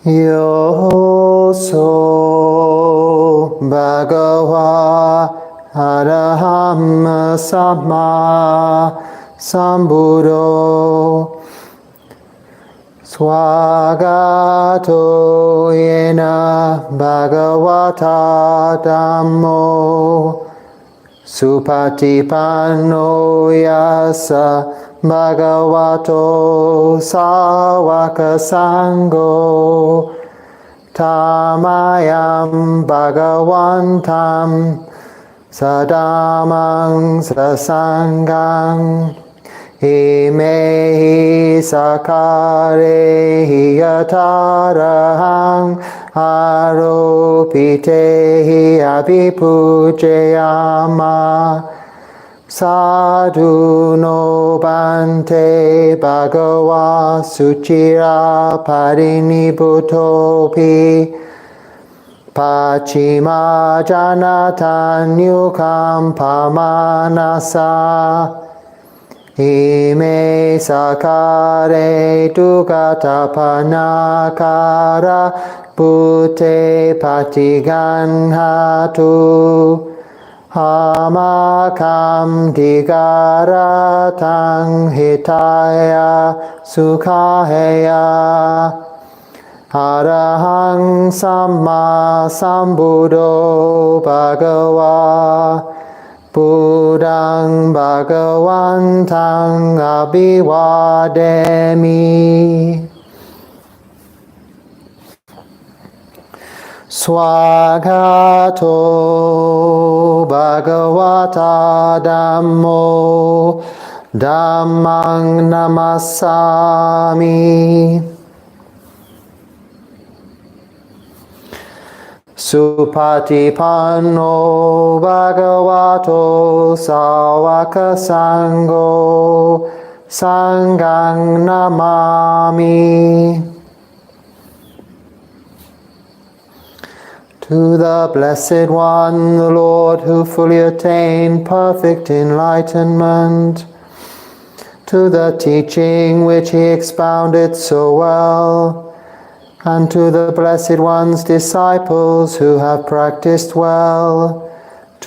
Yoso Bhagava Araham Samma Sambuddho Swagato Yena Bhagavata Dhammo Supatipanno Yasa Bhagavato Sāvaka Sangho Tamayam Bhagavantam Sadamang Sasangang Imehi Sakarehi Yatarahang Aropitehi Abhipujayama Sadhu no Bhante Bhagava Suchira Parinibhutopi Pachima Janatanyukam Pamanasa Ime Sakare Dukatapanakara Bhute Patiganhatu Hamakam digaratang hitaya sukhaya Arahang samma sambuddho bhagava Buddhang bhagavantang abhivademi Swagato Bhagavata Dhammo Dhammang Namassami Supatipanno Bhagavato Sāvaka Sangho Sanghang Namami. To the Blessed One, the Lord who fully attained perfect enlightenment, to the teaching which he expounded so well, and to the Blessed One's disciples who have practiced well,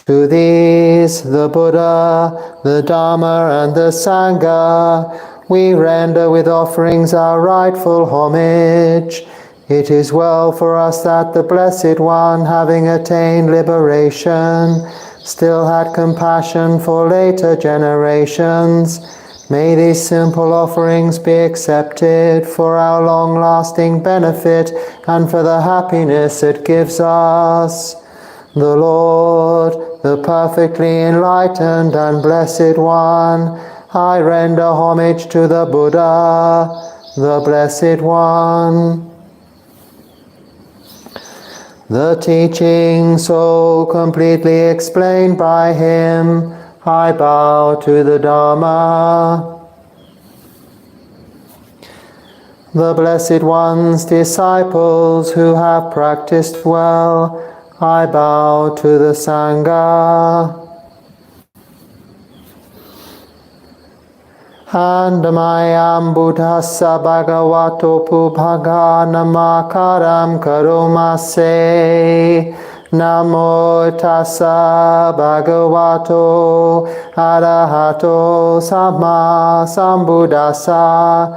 to these, the Buddha, the Dhamma, and the Sangha, we render with offerings our rightful homage. It is well for us that the Blessed One, having attained liberation, still had compassion for later generations. May these simple offerings be accepted for our long-lasting benefit and for the happiness it gives us. The Lord, the perfectly enlightened and Blessed One, I render homage to the Buddha, the Blessed One. The teaching so completely explained by him, I bow to the Dhamma. The Blessed One's disciples who have practiced well, I bow to the Sangha. Handamayam buddhassa bhagavato pubhaga namakaram karomase. Namo tassa bhagavato arahato samma sambuddhassa.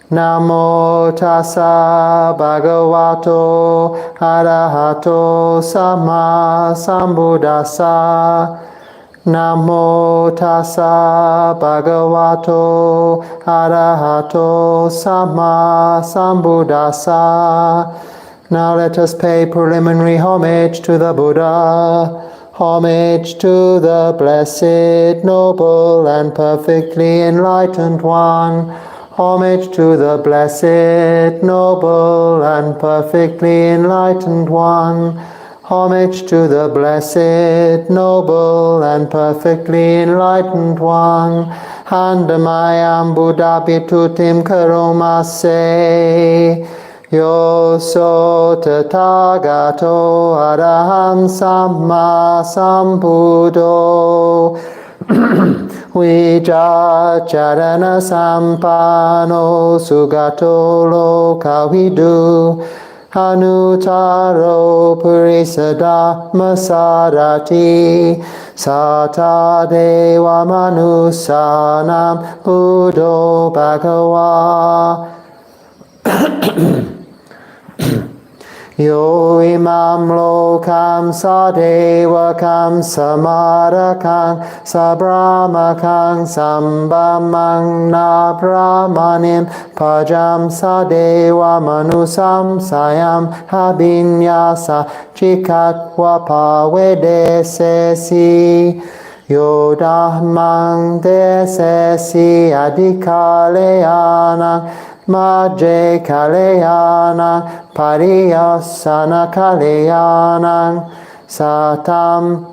Namo tassa bhagavato arahato samma sambuddhassa. Namo tassa bhagavato arahato samma sambuddhassa. Now let us pay preliminary homage to the Buddha, homage to the blessed, noble, and perfectly enlightened one, homage to the blessed, noble, and perfectly enlightened one, homage to the blessed, noble, and perfectly enlightened one. Handamayam Buddha Bitutim Karomase. Yoso Tathagato Araham Samma Sambuddho. Vijja Charana Sampano Sugato Lokavidu. Anutaro Purisadhamma Sarati Sata Deva Manusanam Buddho Bhagava Yo imam lokam sadevakam samarakam sabramakam sambamang na brahmanim pajam sadeva manusam sayam habinyasa chikatva pavedesesi Yo dhammang desesi adhikaleyanang Majje Kalayana Pariyasana Kalayana Satam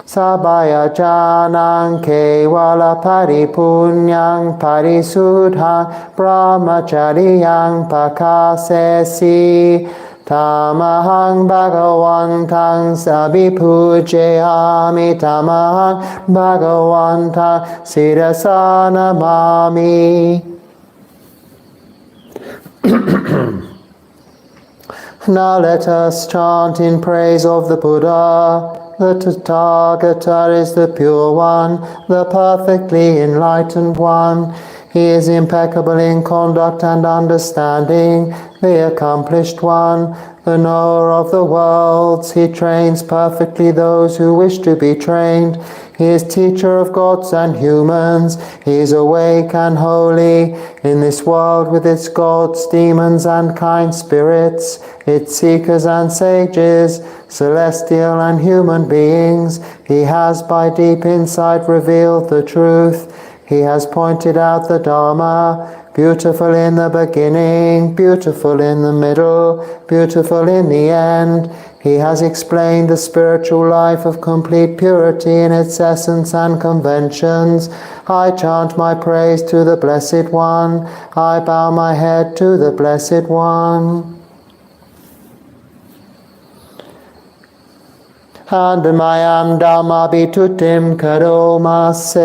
Sabayajanang Kewala Paripunyang Parisudhang Brahmachariyang Pakasesi Tamahang Bhagavantang Sabipujayami Tamahang Bhagavantang Sirasa Namami Now let us chant in praise of the Buddha. The Tathagata is the pure one, the perfectly enlightened one. He is impeccable in conduct and understanding, the accomplished one, the knower of the worlds. He trains perfectly those who wish to be trained. He is teacher of gods and humans. He is awake and holy in this world with its gods, demons and kind spirits, its seekers and sages, celestial and human beings. He has by deep insight revealed the truth. He has pointed out the Dharma, beautiful in the beginning, beautiful in the middle, beautiful in the end. He has explained the spiritual life of complete purity in its essence and conventions. I chant my praise to the Blessed One. I bow my head to the Blessed One. Handamayam Dhamma Bitutim Karomase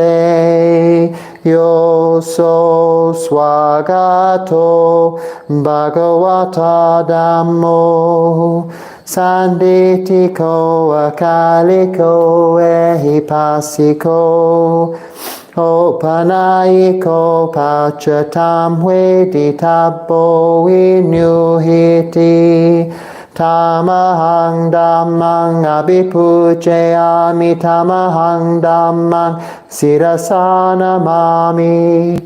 Yoso Swagato Bhagavata Dhammo Sanditiko Akaliko Ehipasiko Opanayiko Pachatam Veditabo Vinyuhiti Tamahang Dhammang Abhipujayami Tamahang Dhammang Sirasanamami.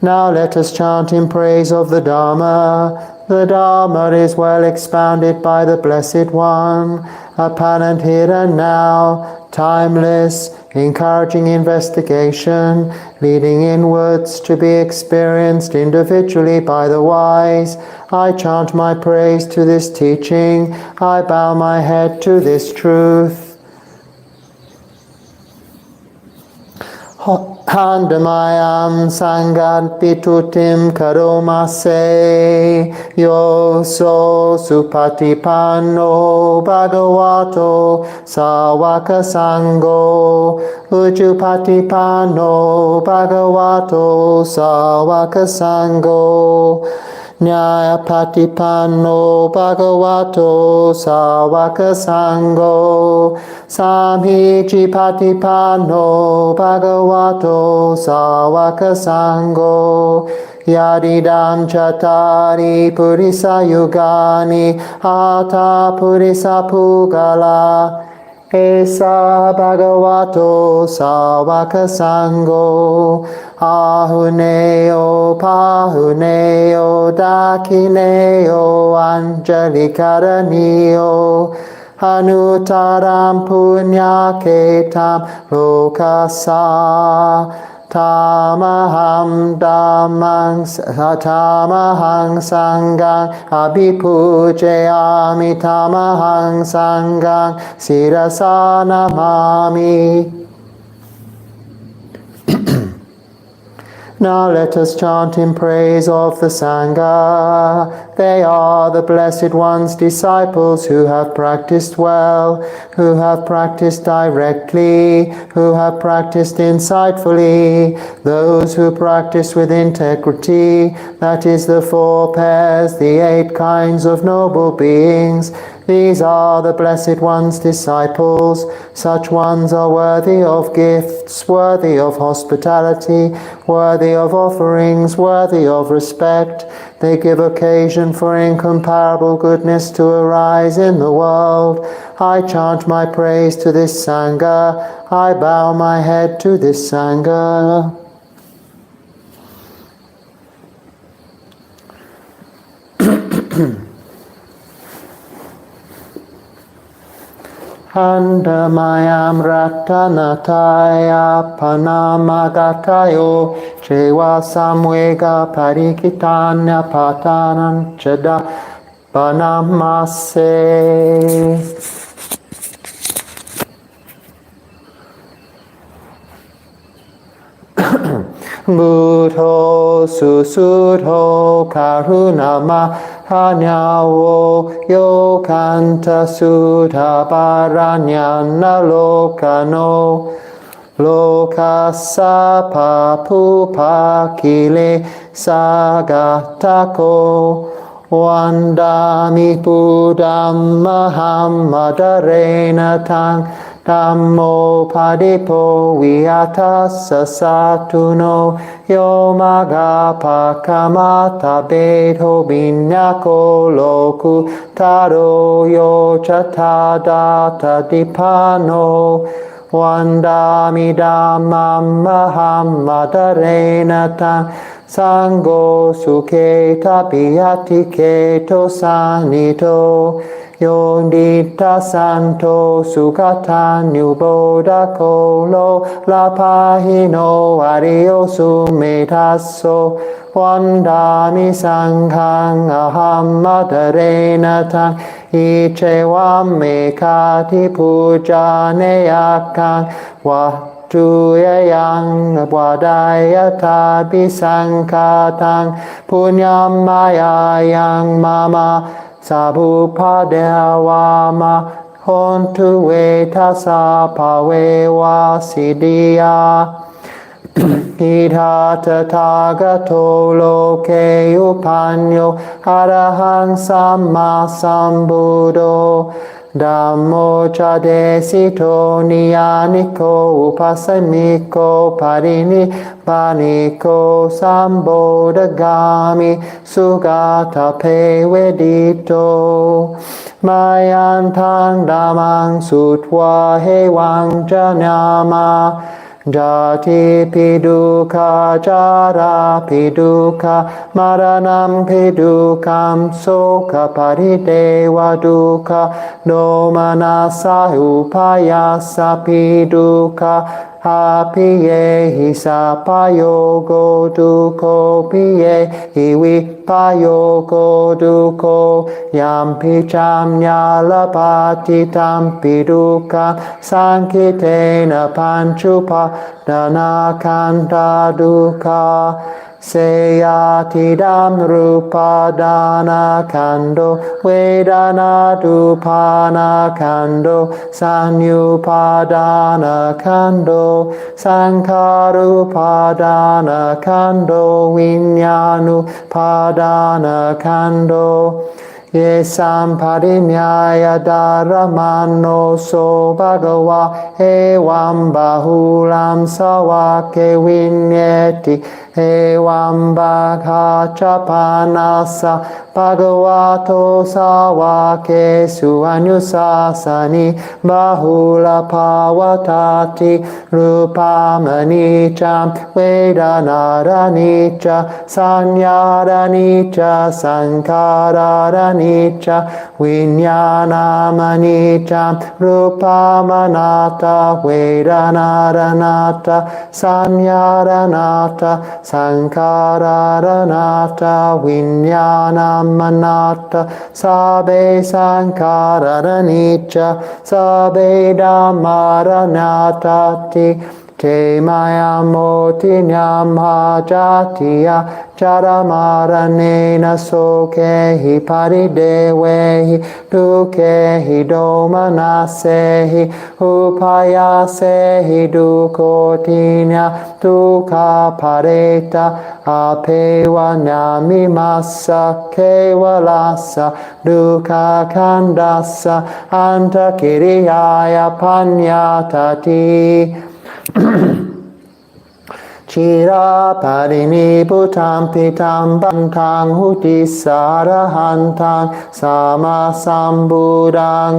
Now let us chant in praise of the Dharma. The Dharma is well expounded by the Blessed One, apparent here and now, timeless, encouraging investigation, leading inwards to be experienced individually by the wise. I chant my praise to this teaching. I bow my head to this truth. Handamayam Sangat Pitutim Karomase Yoso Supatipano Bhagavato Sawaka Sango Ujupatipano Bhagavato Sawaka Sango Nyayapatipano Bhagavato Sawaka Sango Samhijipatipano Bhagavato Sawaka Sango Yadidam Chatari Purisa Yugani Ata Purisa Pugala Esa Bhagavato Sawaka Sango Ahuneo Pahuneo Dakineo Anjalikaraneo Anutaram Punyaketam Lokasa Tamaham Dhammang Tamahang Sangang Abhipujayami Tamahang Sangang Sirasanamami. Now let us chant in praise of the Sangha. They are the Blessed One's disciples who have practiced well, who have practiced directly, who have practiced insightfully, those who practice with integrity, that is the 4 pairs, the 8 kinds of noble beings. These are the Blessed One's disciples. Such ones are worthy of gifts, worthy of hospitality, worthy of offerings, worthy of respect. They give occasion for incomparable goodness to arise in the world. I chant my praise to this Sangha. I bow my head to this Sangha. Handamayam ratanataya panamagatayo chewa samvega parikitanya patananchada panamase. Buddho susudho karunama hanyawo yokanta sudha paranyana lokano lokasa papupakile sagatako wandami buddham mahammadarena tang Dhammo padipo viyatassa satuno yomaga pakamata bedho binyako loku taro yochatada dipano Wandami dhammam mahammadarena tang Sangho suketa piyati keto sanito Yondita santo sukata nyuboda kolo lapahino ario sumetasso Wandami sanghang aham madarena tang Ichewam mekati pujane yakang Tuyayang wadayata bisankatang punyam mayayang mama sabupadewama hontu vetasa pavewa siddhya Idhata tagato loke upanyo arahang samma sambuddho Dhammo chadesito niyaniko upasamiko parinibbāniko sambodhagami sugata pevedito Mayantang dhammang sutva hewang janama Jati piduka jara piduka maranam pidukam soka paridewa duka domanasa upayasa piduka Apiye hisapayogo duko piye hivipayogo duko yampi chamnyalapati tampi duka sankitena panchupa danakanta duka Seyatidam rupa dana kando vedana dupana kando sanyupadana kando sankarupadana kando vinyanu padana kando Yesam parimyaya dharamano so bhagava evam bahulam savake vinyeti evam bhaghacha panasa bhagavato savake suanyusasani bahula pavatati rupamanicam vedanaranicca sanyaranicca sankararanicca vinyanamanita rupamanata vedanaranata sanyaranata sankararanata vinyanamanata sabe sankararanita sabe dhammaranatati Te mayam hajatiya Charamaranena sokehi paridewehi dukehi domanasehi upayasehi dukotinya duka pareta apewanyami massa kevalasa duka kandasa antakiriyaya panyatati Chira parini bhutam pitam bantang hutisarahantang sama sambudang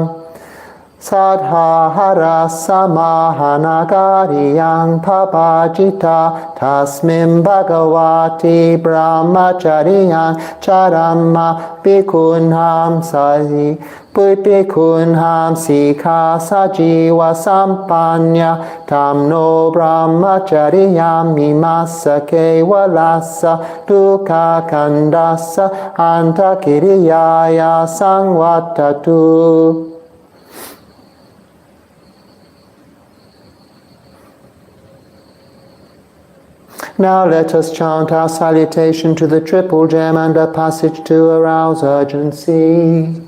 Sadha hara samahanagariang papajita tasmim bhagavati brahmachariyang charamma bhikkhuṇham sahi Bhikkhuṇham sikha sajiva sampanya tamno brahmachariyam mimassa kevalassa dukkha kandassa antakiriyaya sangvattatu Now let us chant our salutation to the triple gem and a passage to arouse urgency.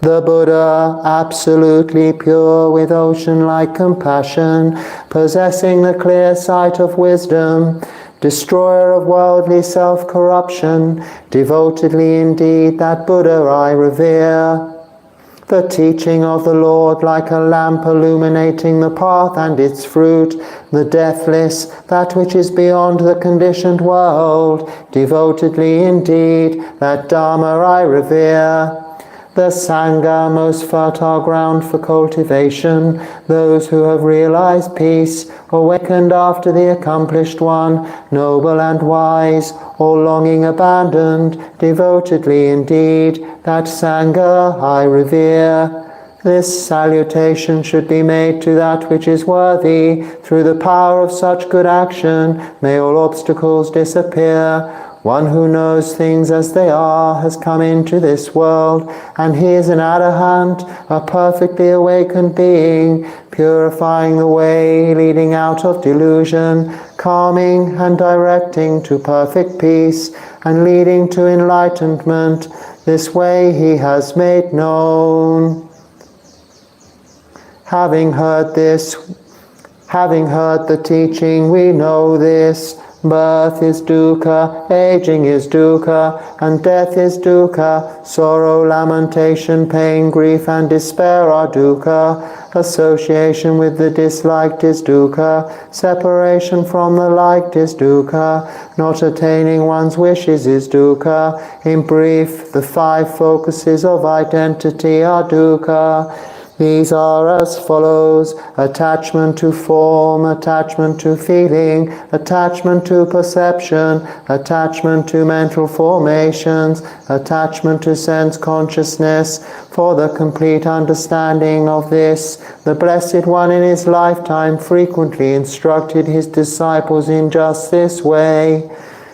The Buddha, absolutely pure with ocean-like compassion, possessing the clear sight of wisdom, destroyer of worldly self-corruption, devotedly indeed that Buddha I revere. The teaching of the Lord like a lamp illuminating the path and its fruit, the deathless, that which is beyond the conditioned world, devotedly indeed that Dharma I revere. The Sangha, most fertile ground for cultivation, those who have realized peace, awakened after the accomplished one, noble and wise, all longing abandoned, devotedly indeed, that Sangha I revere. This salutation should be made to that which is worthy. Through the power of such good action, may all obstacles disappear. One who knows things as they are has come into this world, and he is an arahant, a perfectly awakened being, purifying the way, leading out of delusion, calming and directing to perfect peace, and leading to enlightenment. This way he has made known. Having heard the teaching, we know this. Birth is dukkha, aging is dukkha, and death is dukkha. Sorrow, lamentation, pain, grief, and despair are dukkha. Association with the disliked is dukkha. Separation from the liked is dukkha. Not attaining one's wishes is dukkha. In brief, the 5 focuses of identity are dukkha. These are as follows: attachment to form, attachment to feeling, attachment to perception, attachment to mental formations, attachment to sense consciousness. For the complete understanding of this, the Blessed One in his lifetime frequently instructed his disciples in just this way.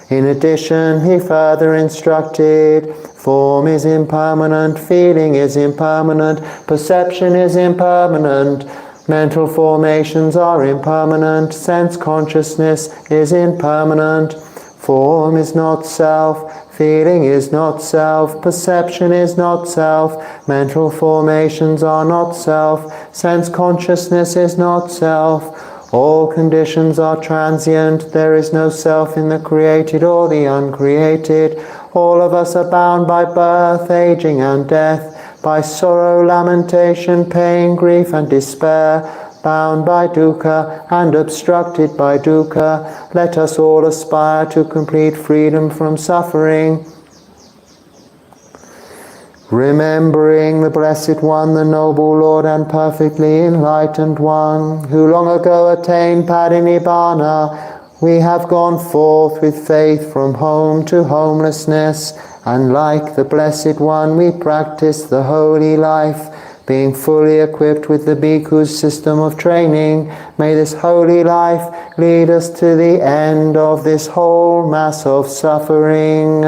In addition, he further instructed, form is impermanent, feeling is impermanent, perception is impermanent, mental formations are impermanent, sense consciousness is impermanent, form is not self, feeling is not self, perception is not self, mental formations are not self, sense consciousness is not self. All conditions are transient. There is no self in the created or the uncreated. All of us are bound by birth, aging, and death, by sorrow, lamentation, pain, grief, and despair, bound by dukkha and obstructed by dukkha. Let us all aspire to complete freedom from suffering. Remembering the Blessed One, the Noble Lord and perfectly enlightened One, who long ago attained Parinibbana, we have gone forth with faith from home to homelessness, and like the Blessed One we practice the holy life, being fully equipped with the Bhikkhu's system of training. May this holy life lead us to the end of this whole mass of suffering.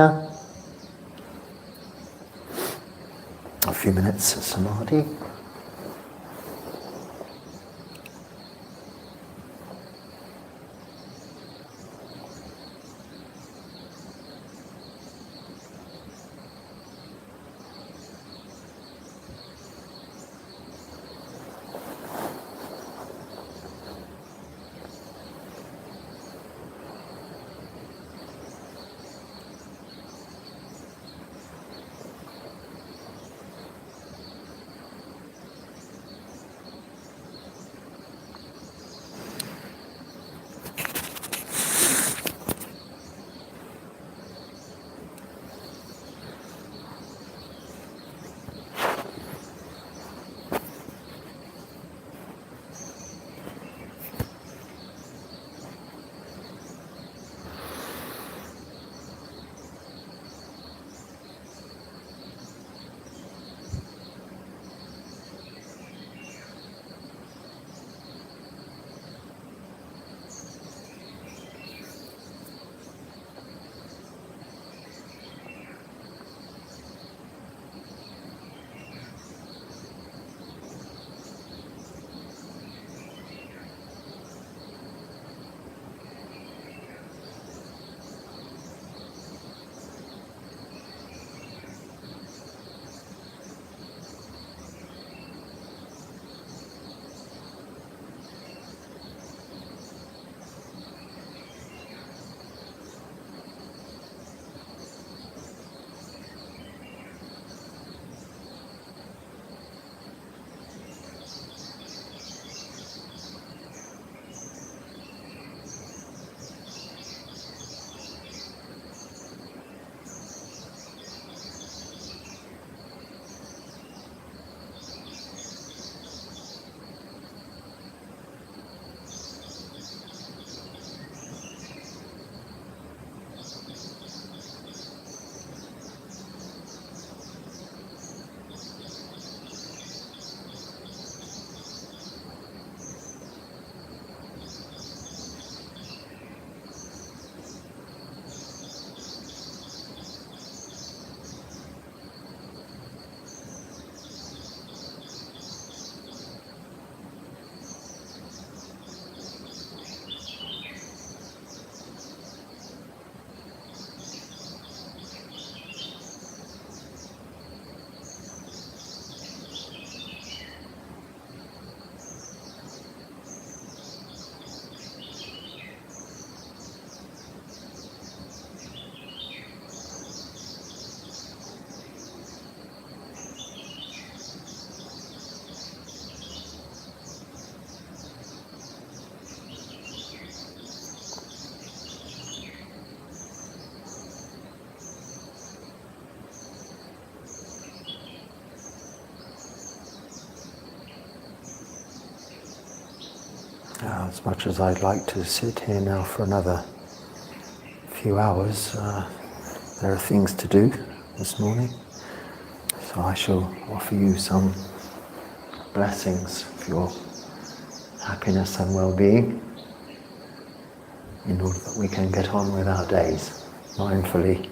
A few minutes of samadhi. as much as I'd like to sit here now for another few hours, there are things to do this morning. So I shall offer you some blessings for your happiness and well-being in order that we can get on with our days, mindfully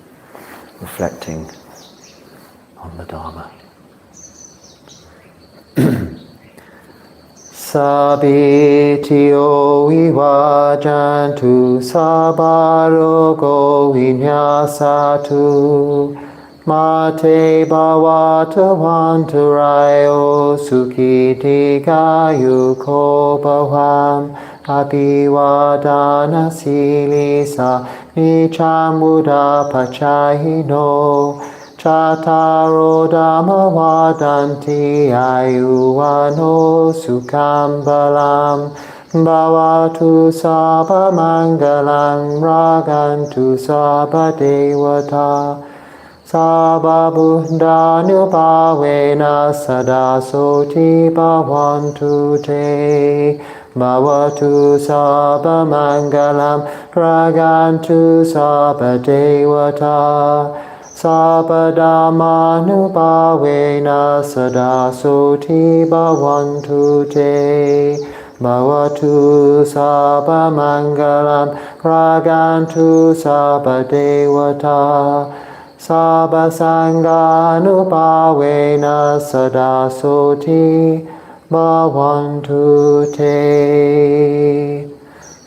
reflecting on the Dharma. Sabitiyo vivajantu sabarogo vinyasatu mate bhavatavantarayo sukhitikayuko bhavam abhivadana silisa nicham buddha pachayino Chattaro Dhamma vadanti ayuvano sukham balam bhavatu sabha mangalam ragantu sabha devata sabha buddha nupavena sada soti bhavantu te bhavatu sabha mangalam ragantu sabha devata Sabba Dhammanupavena sada soti bhavantu te bhavatu sabba mangalam ragantu sabba devata sabba sanghanupavena sada soti bhavantu te.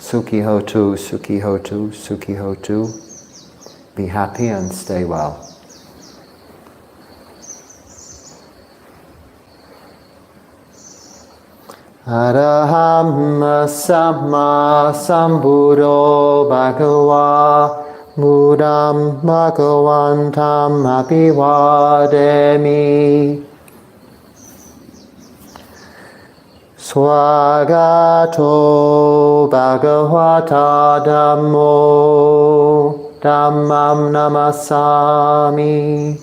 Sukhi hotu, sukhi hotu, sukhi hotu. Be happy and stay well. Araham samma sambuddho bhagava buddham bhagavantam abhivademi. Swagato bhagavata dhammo Dhammam namasami.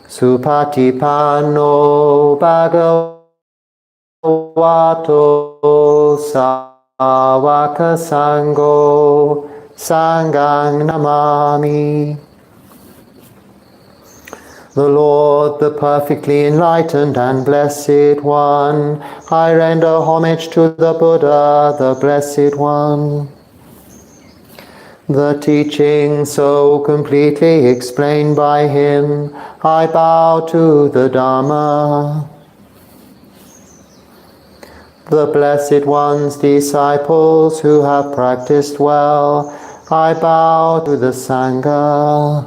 Supatipanno bhagavato sāvaka sangho sanghang namami. The Lord, the perfectly enlightened and blessed one, I render homage to the Buddha, the blessed one. The teaching so completely explained by him, I bow to the Dharma. The Blessed One's disciples who have practiced well, I bow to the Sangha.